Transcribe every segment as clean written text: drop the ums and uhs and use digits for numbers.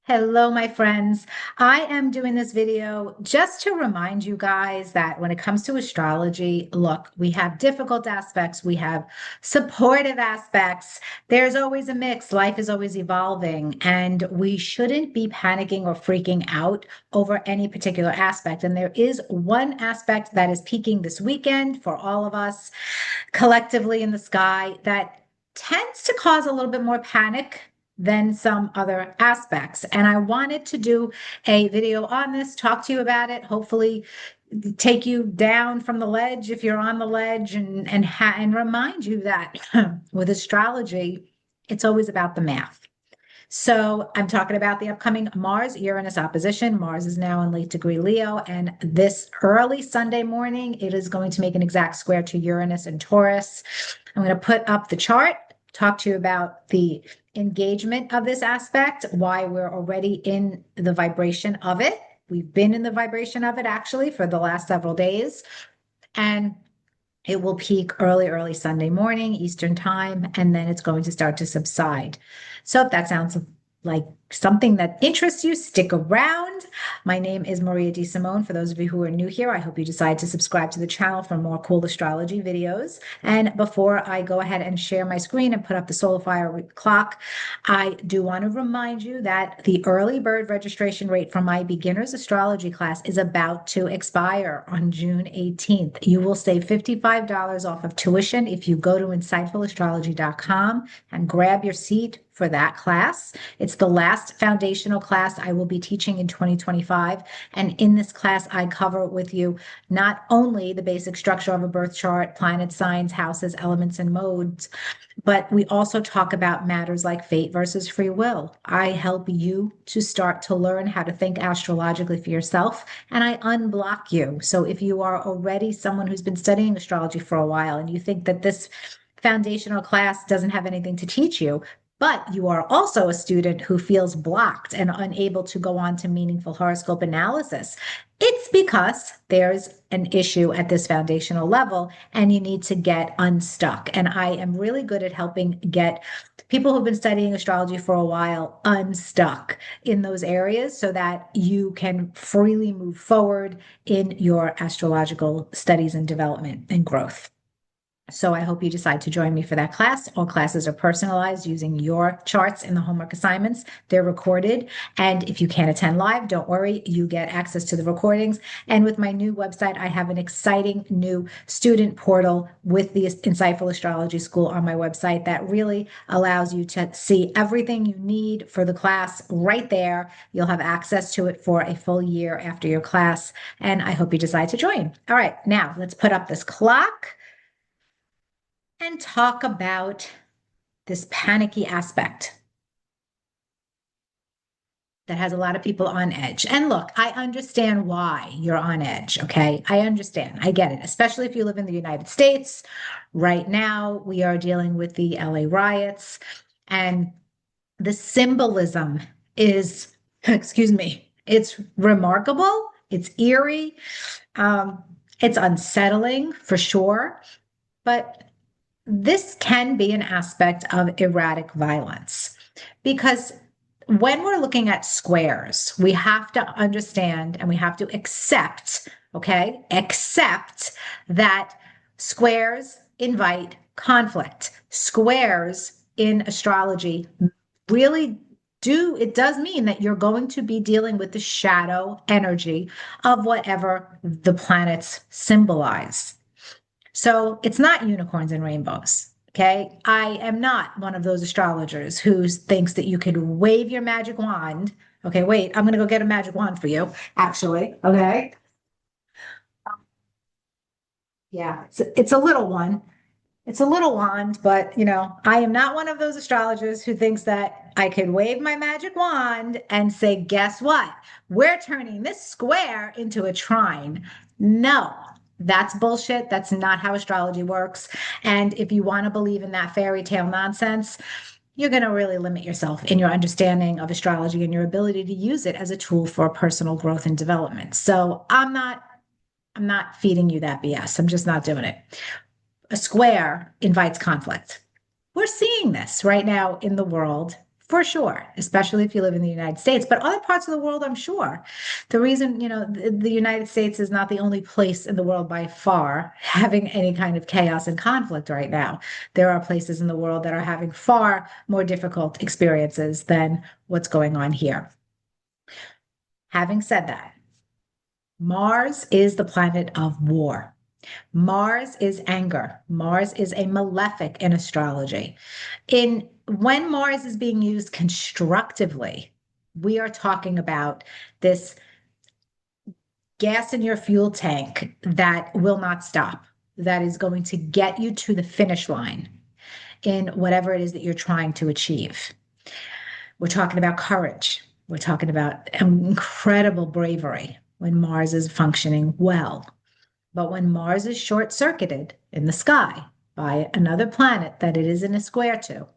Hello, my friends. I am doing this video just to remind you guys that when it comes to astrology, look, we have difficult aspects, we have supportive aspects. There's always a mix. Life is always evolving, and we shouldn't be panicking or freaking out over any particular aspect. And there is one aspect that is peaking this weekend for all of us collectively in the sky that tends to cause a little bit more panic than some other aspects. And I wanted to do a video on this, talk to you about it, hopefully take you down from the ledge if you're on the ledge and remind you that with astrology, it's always about the math. So I'm talking about the upcoming Mars Uranus opposition. Mars is now in late degree Leo, and this early Sunday morning, it is going to make an exact square to Uranus and Taurus. I'm going to put up the chart, talk to you about the engagement of this aspect, why we're already in the vibration of it. We've been in the vibration of it actually for the last several days. And it will peak early Sunday morning, Eastern time, and then it's going to start to subside. So if that sounds like something that interests you, stick around. My name is Maria DeSimone. For those of you who are new here, I hope you decide to subscribe to the channel for more cool astrology videos. And before I go ahead and share my screen and put up the solar fire clock, I do want to remind you that the early bird registration rate for my beginner's astrology class is about to expire on June 18th. You will save $55 off of tuition if you go to insightfulastrology.com and grab your seat for that class. It's the last foundational class I will be teaching in 2025. And in this class, I cover with you not only the basic structure of a birth chart, planet signs, houses, elements, and modes, but we also talk about matters like fate versus free will. I help you to start to learn how to think astrologically for yourself, and I unblock you. So if you are already someone who's been studying astrology for a while and you think that this foundational class doesn't have anything to teach you, but you are also a student who feels blocked and unable to go on to meaningful horoscope analysis, it's because there's an issue at this foundational level and you need to get unstuck. And I am really good at helping get people who've been studying astrology for a while unstuck in those areas so that you can freely move forward in your astrological studies and development and growth. So I hope you decide to join me for that class. All classes are personalized using your charts in the homework assignments. They're recorded. And if you can't attend live, don't worry, you get access to the recordings. And with my new website, I have an exciting new student portal with the Insightful Astrology School on my website that really allows you to see everything you need for the class right there. You'll have access to it for a full year after your class. And I hope you decide to join. All right, now let's put up this clock and talk about this panicky aspect that has a lot of people on edge. And look, I understand why you're on edge, okay? I understand. I get it, especially if you live in the United States. Right now, we are dealing with the LA riots, and the symbolism is, excuse me, it's remarkable, it's eerie, it's unsettling for sure, but this can be an aspect of erratic violence because when we're looking at squares, we have to understand and we have to accept, okay, accept that squares invite conflict. Squares in astrology really it does mean that you're going to be dealing with the shadow energy of whatever the planets symbolize. So it's not unicorns and rainbows. Okay. I am not one of those astrologers who thinks that you could wave your magic wand. Okay. Wait, I'm going to go get a magic wand for you, actually. Okay. Yeah. It's a little one. It's a little wand, but I am not one of those astrologers who thinks that I could wave my magic wand and say, guess what? We're turning this square into a trine. No, that's bullshit. That's not how astrology works. And if you want to believe in that fairy tale nonsense, you're going to really limit yourself in your understanding of astrology and your ability to use it as a tool for personal growth and development. So I'm not feeding you that BS. I'm just not doing it. A square invites conflict. We're seeing this right now in the world For sure, especially if you live in the United States, but other parts of the world, I'm sure. The reason, the United States is not the only place in the world by far having any kind of chaos and conflict right now. There are places in the world that are having far more difficult experiences than what's going on here. Having said that, Mars is the planet of war. Mars is anger. Mars is a malefic in astrology. In when Mars is being used constructively, we are talking about this gas in your fuel tank that will not stop, that is going to get you to the finish line in whatever it is that you're trying to achieve. We're talking about courage. We're talking about incredible bravery when Mars is functioning well. But when Mars is short circuited in the sky by another planet that it is in a square to,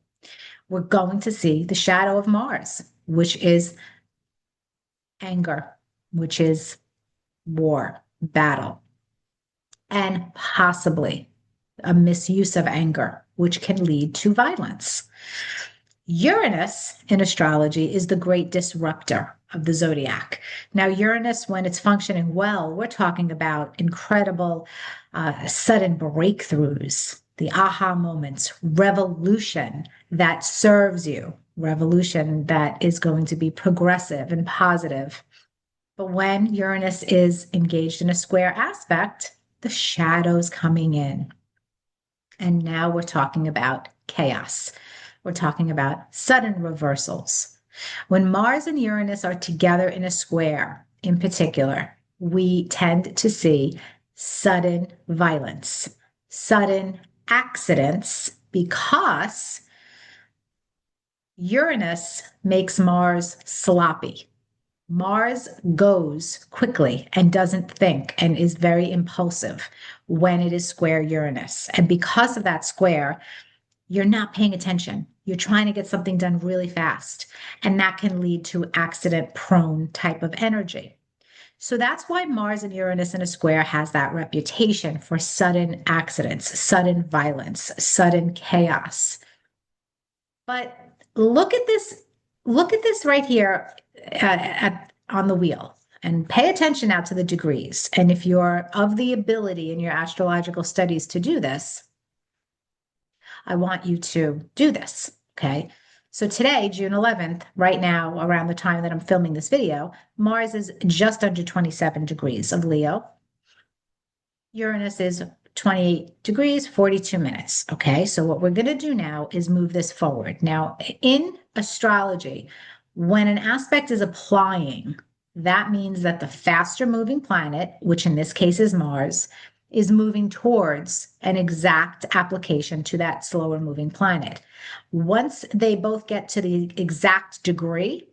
we're going to see the shadow of Mars, which is anger, which is war, battle, and possibly a misuse of anger, which can lead to violence. Uranus in astrology is the great disruptor of the zodiac. Now, Uranus, when it's functioning well, we're talking about incredible, sudden breakthroughs, the aha moments, revolution that serves you, revolution that is going to be progressive and positive. But when Uranus is engaged in a square aspect, the shadow's coming in. And now we're talking about chaos. We're talking about sudden reversals. When Mars and Uranus are together in a square, in particular, we tend to see sudden violence, sudden accidents, because Uranus makes Mars sloppy. Mars goes quickly and doesn't think and is very impulsive when it is square Uranus. And because of that square, you're not paying attention. You're trying to get something done really fast. And that can lead to accident prone type of energy. So that's why Mars and Uranus in a square has that reputation for sudden accidents, sudden violence, sudden chaos. But look at this, look at this right here on the wheel, and pay attention now to the degrees. And if you're of the ability in your astrological studies to do this, I want you to do this. Okay. So today, June 11th, right now, around the time that I'm filming this video, Mars is just under 27 degrees of Leo. Uranus is 28 degrees, 42 minutes. Okay. So what we're going to do now is move this forward. Now, in astrology, when an aspect is applying, that means that the faster moving planet, which in this case is Mars, is moving towards an exact application to that slower moving planet. Once they both get to the exact degree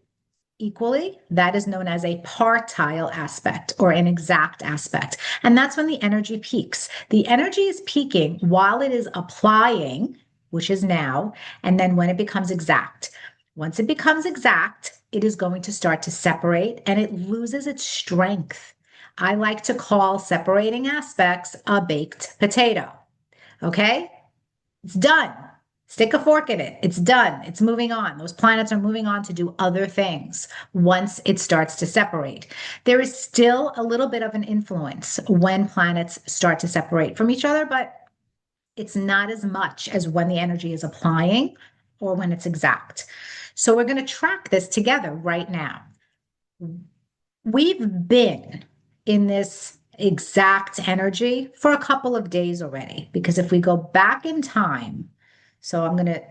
equally, that is known as a partile aspect or an exact aspect. And that's when the energy peaks. The energy is peaking while it is applying, which is now, and then when it becomes exact. Once it becomes exact, it is going to start to separate and it loses its strength. I like to call separating aspects a baked potato. Okay? It's done. Stick a fork in it. It's done. It's moving on. Those planets are moving on to do other things once it starts to separate. There is still a little bit of an influence when planets start to separate from each other, but it's not as much as when the energy is applying or when it's exact. So we're going to track this together right now. We've been in this exact energy for a couple of days already, because if we go back in time, so I'm going to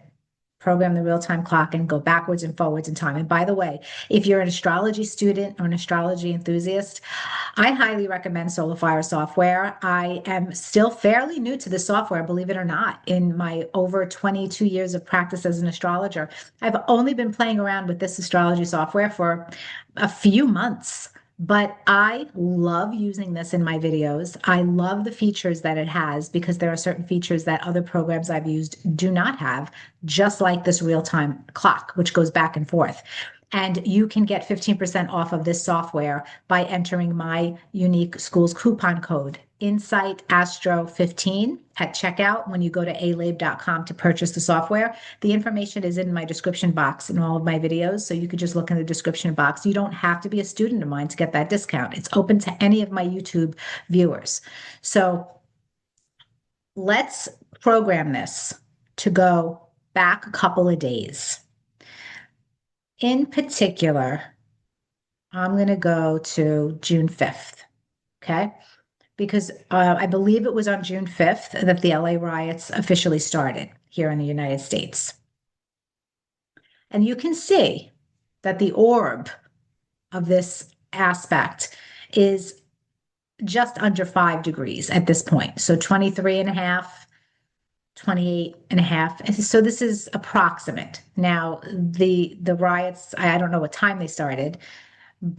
program the real-time clock and go backwards and forwards in time. And by the way, if you're an astrology student or an astrology enthusiast, I highly recommend SolarFire software. I am still fairly new to the software, believe it or not. In my over 22 years of practice as an astrologer, I've only been playing around with this astrology software for a few months. But I love using this in my videos. I love the features that it has, because there are certain features that other programs I've used do not have, just like this real-time clock, which goes back and forth. And you can get 15% off of this software by entering my unique school's coupon code Insight Astro 15 at checkout when you go to alabe.com to purchase the software. The information is in my description box in all of my videos, so you could just look in the description box. You don't have to be a student of mine to get that discount. It's open to any of my YouTube viewers. So let's program this to go back a couple of days. In particular, I'm going to go to June 5th, okay? Because I believe it was on June 5th that the LA riots officially started here in the United States. And you can see that the orb of this aspect is just under 5 degrees at this point. So 23 and a half, 28 and a half. So this is approximate. Now, the riots, I don't know what time they started,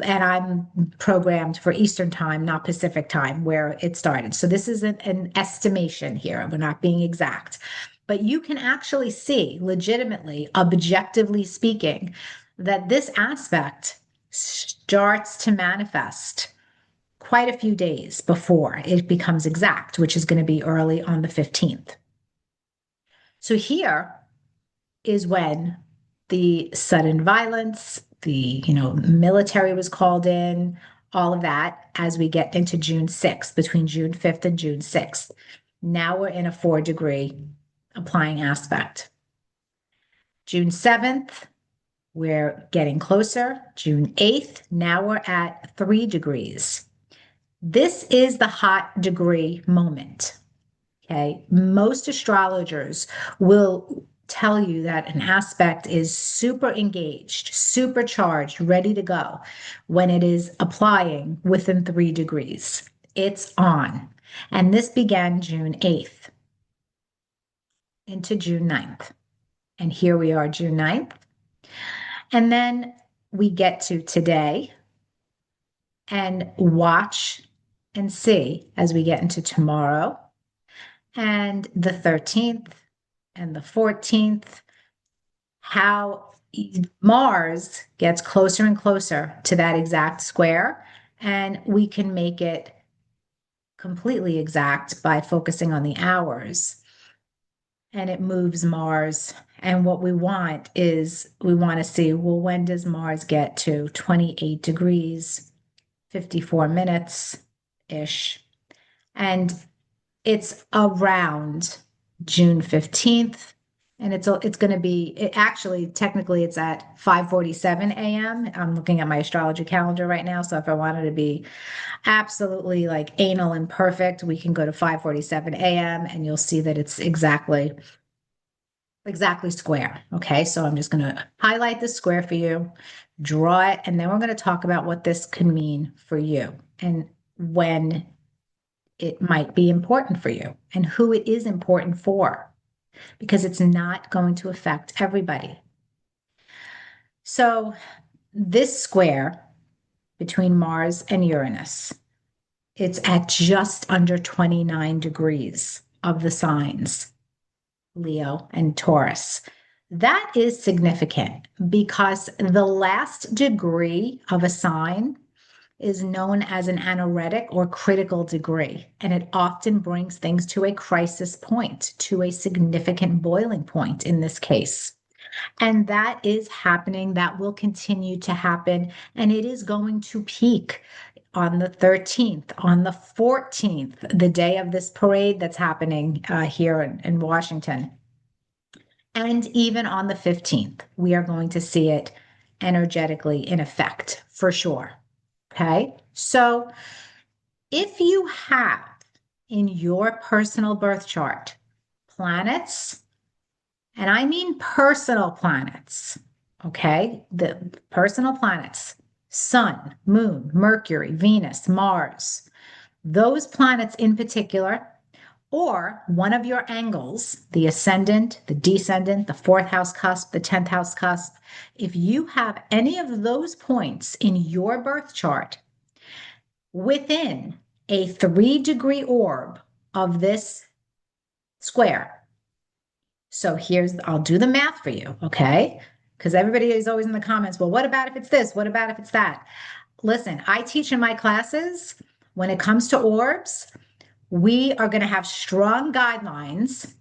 and I'm programmed for Eastern time, not Pacific time, where it started. So this is an estimation here. We're not being exact. But you can actually see, legitimately, objectively speaking, that this aspect starts to manifest quite a few days before it becomes exact, which is going to be early on the 15th. So here is when the sudden violence, the military was called in, all of that as we get into June 6th, between June 5th and June 6th. Now we're in a 4-degree applying aspect. June 7th, we're getting closer. June 8th, now we're at 3 degrees. This is the hot degree moment. Okay. Most astrologers will tell you that an aspect is super engaged, supercharged, ready to go when it is applying within 3 degrees. It's on. And this began June 8th into June 9th. And here we are, June 9th. And then we get to today and watch and see as we get into tomorrow and the 13th and the 14th, how Mars gets closer and closer to that exact square. And we can make it completely exact by focusing on the hours. And it moves Mars. And what we want is we want to see, well, when does Mars get to 28 degrees, 54 minutes-ish? And it's around June 15th. And it's going to be, technically it's at 5:47 a.m. I'm looking at my astrology calendar right now. So if I wanted to be absolutely like anal and perfect, we can go to 5:47 a.m. and you'll see that it's exactly square. Okay. So I'm just going to highlight the square for you, draw it, and then we're going to talk about what this can mean for you and when it might be important for you and who it is important for, because it's not going to affect everybody. So this square between Mars and Uranus, it's at just under 29 degrees of the signs, Leo and Taurus. That is significant because the last degree of a sign is known as an anaretic or critical degree, and it often brings things to a crisis point, to a significant boiling point in this case. And that is happening. That will continue to happen, and it is going to peak on the 13th, on the 14th, the day of this parade that's happening here in Washington. And even on the 15th, we are going to see it energetically in effect for sure. Okay, so if you have in your personal birth chart planets, and I mean personal planets, okay, the personal planets, Sun, Moon, Mercury, Venus, Mars, those planets in particular, or one of your angles, the ascendant, the descendant, the 4th house cusp, the 10th house cusp, if you have any of those points in your birth chart within a 3-degree orb of this square. So I'll do the math for you, okay? Because everybody is always in the comments, well, what about if it's this? What about if it's that? Listen, I teach in my classes when it comes to orbs, We are going to have strong guidelines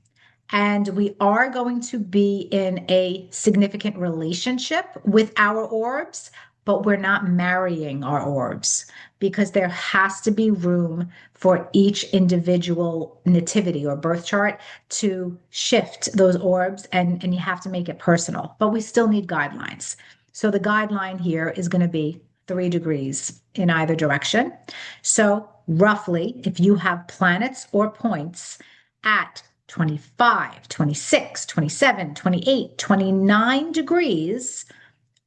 and we are going to be in a significant relationship with our orbs, but we're not marrying our orbs because there has to be room for each individual nativity or birth chart to shift those orbs, and you have to make it personal, but we still need guidelines. So the guideline here is going to be 3 degrees in either direction. So roughly, if you have planets or points at 25, 26, 27, 28, 29 degrees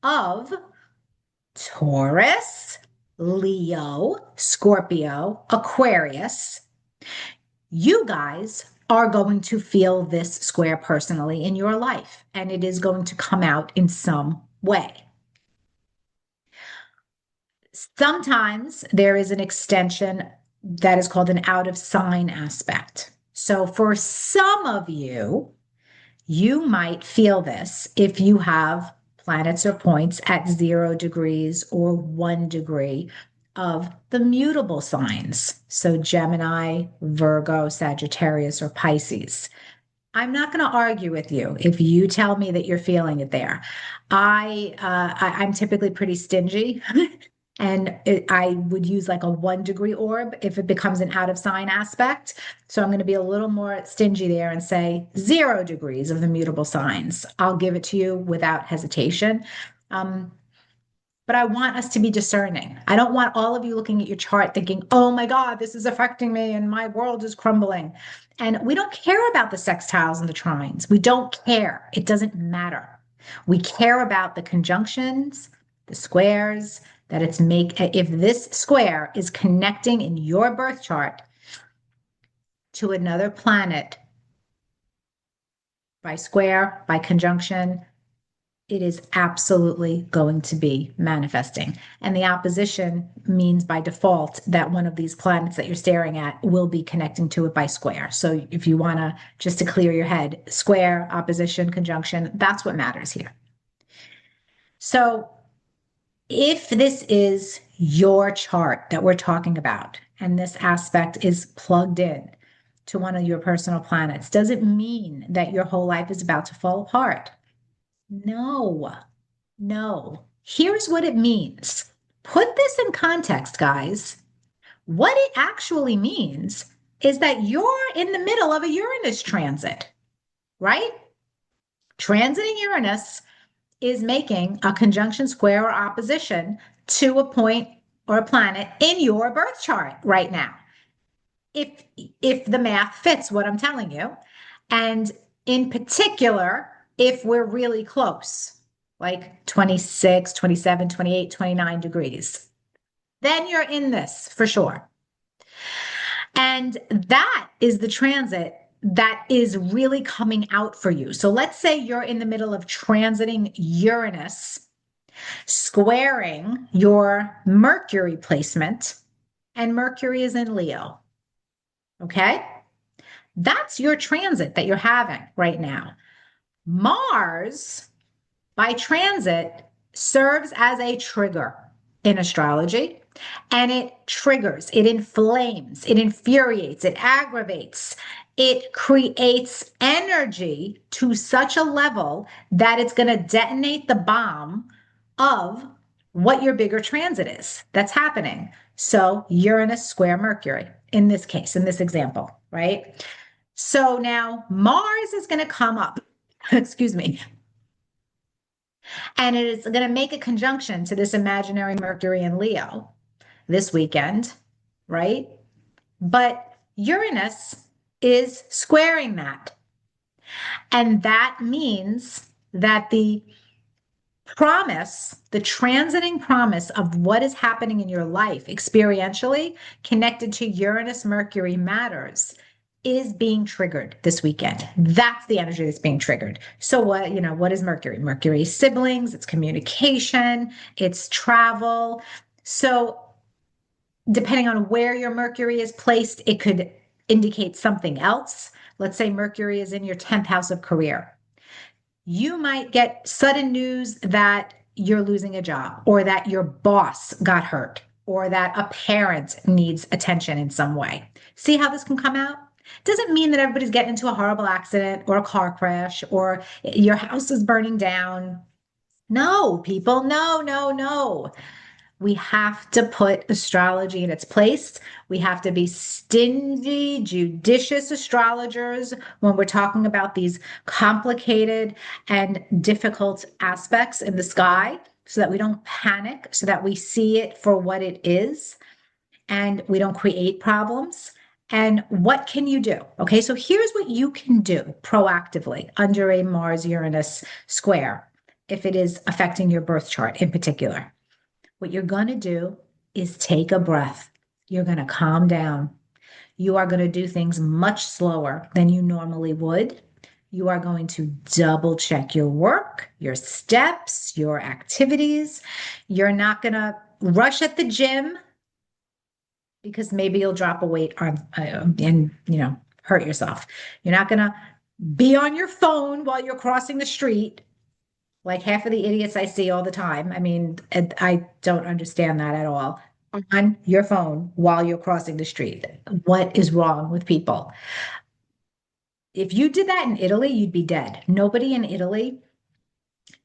of Taurus, Leo, Scorpio, Aquarius, you guys are going to feel this square personally in your life, and it is going to come out in some way. Sometimes there is an extension that is called an out of sign aspect. So for some of you, you might feel this if you have planets or points at 0 degrees or 1 degree of the mutable signs. So Gemini, Virgo, Sagittarius, or Pisces. I'm not going to argue with you if you tell me that you're feeling it there. I'm typically pretty stingy, and I would use like a 1 degree orb if it becomes an out of sign aspect. So I'm going to be a little more stingy there and say 0 degrees of the mutable signs. I'll give it to you without hesitation. But I want us to be discerning. I don't want all of you looking at your chart thinking, oh my God, this is affecting me and my world is crumbling. And we don't care about the sextiles and the trines. We don't care. It doesn't matter. We care about the conjunctions, the squares, that if this square is connecting in your birth chart to another planet by square, by conjunction, it is absolutely going to be manifesting. And the opposition means by default that one of these planets that you're staring at will be connecting to it by square. So if you want to, just to clear your head, square, opposition, conjunction, that's what matters here. So if this is your chart that we're talking about, and this aspect is plugged in to one of your personal planets, does it mean that your whole life is about to fall apart? No, no. Here's what it means. Put this in context, guys. What it actually means is that you're in the middle of a Uranus transit, right? Transiting Uranus is making a conjunction, square, or opposition to a point or a planet in your birth chart right now. If the math fits what I'm telling you, and in particular, if we're really close, like 26, 27, 28, 29 degrees, then you're in this for sure. And that is the transit that is really coming out for you. So let's say you're in the middle of transiting Uranus, squaring your Mercury placement, and Mercury is in Leo. Okay? That's your transit that you're having right now. Mars, by transit, serves as a trigger in astrology, and it triggers, it inflames, it infuriates, it aggravates, it creates energy to such a level that it's going to detonate the bomb of what your bigger transit is that's happening. So Uranus square Mercury in this case, in this example, right? So now Mars is going to come up, excuse me, and it is going to make a conjunction to this imaginary Mercury in Leo this weekend, right? But Uranus is squaring that. And that means that the promise, the transiting promise of what is happening in your life experientially connected to Uranus Mercury matters is being triggered this weekend. That's the energy that's being triggered. So what is Mercury? Mercury is siblings, it's communication, it's travel. So depending on where your Mercury is placed, it could indicate something else. Let's say Mercury is in your 10th house of career. You might get sudden news that you're losing a job or that your boss got hurt. or that a parent needs attention in some way. See how this can come out? Doesn't mean that everybody's getting into a horrible accident or a car crash or your house is burning down. No, people, no, no, no. We have to put astrology in its place. We have to be stingy, judicious astrologers when we're talking about these complicated and difficult aspects in the sky so that we don't panic, so that we see it for what it is and we don't create problems. And what can you do? Okay, so here's what you can do proactively under a Mars Uranus square if it is affecting your birth chart in particular. What you're going to do is take a breath. You're going to calm down. You are going to do things much slower than you normally would. You are going to double check your work, your steps, your activities. You're not going to rush at the gym because maybe you'll drop a weight and hurt yourself. You're not going to be on your phone while you're crossing the street like half of the idiots I see all the time. I mean, I don't understand that at all. On your phone while you're crossing the street. What is wrong with people? If you did that in Italy, you'd be dead. Nobody in Italy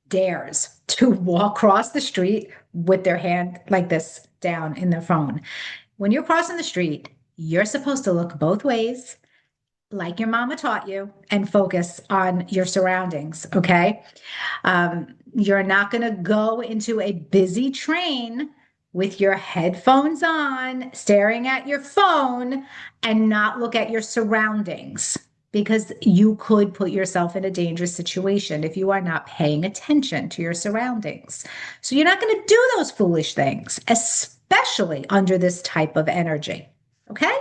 dares to walk across the street with their hand like this down in their phone. When you're crossing the street, you're supposed to look both ways, like your mama taught you, and focus on your surroundings. Okay. You're not going to go into a busy train with your headphones on, staring at your phone, and not look at your surroundings because you could put yourself in a dangerous situation if you are not paying attention to your surroundings. So you're not going to do those foolish things, especially under this type of energy. Okay?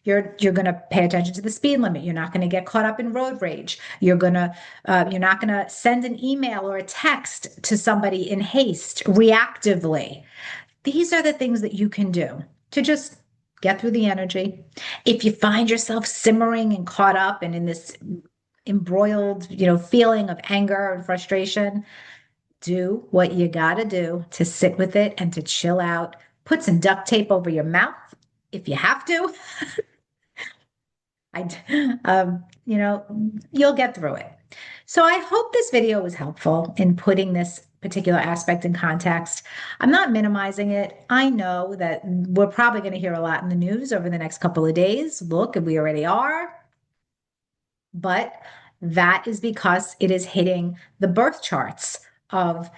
You're going to pay attention to the speed limit. You're not going to get caught up in road rage. You're not going to send an email or a text to somebody in haste reactively. These are the things that you can do to just get through the energy. If you find yourself simmering and caught up and in this embroiled, feeling of anger and frustration, do what you got to do to sit with it and to chill out. Put some duct tape over your mouth if you have to. You'll get through it. So I hope this video was helpful in putting this particular aspect in context. I'm not minimizing it. I know that we're probably going to hear a lot in the news over the next couple of days. Look, and we already are. But that is because it is hitting the birth charts of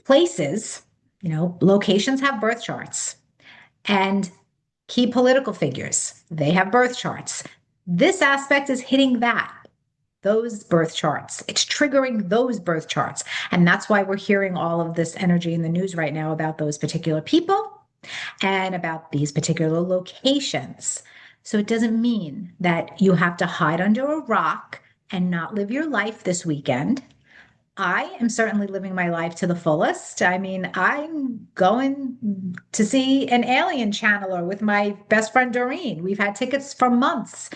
places, locations have birth charts. And key political figures, they have birth charts. This aspect is hitting those birth charts. It's triggering those birth charts. And that's why we're hearing all of this energy in the news right now about those particular people and about these particular locations. So it doesn't mean that you have to hide under a rock and not live your life this weekend. I am certainly living my life to the fullest. I mean, I'm going to see an alien channeler with my best friend Doreen. We've had tickets for months.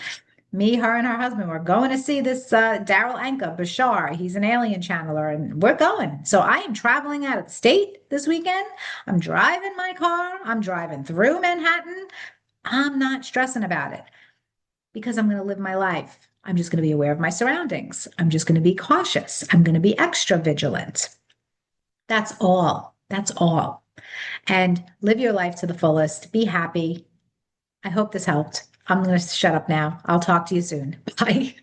Me, her, and her husband. We're going to see this Daryl Anka Bashar. He's an alien channeler, and we're going. So I am traveling out of the state this weekend. I'm driving my car. I'm driving through Manhattan. I'm not stressing about it because I'm going to live my life. I'm just going to be aware of my surroundings. I'm just going to be cautious. I'm going to be extra vigilant. That's all. That's all. And live your life to the fullest. Be happy. I hope this helped. I'm going to shut up now. I'll talk to you soon. Bye.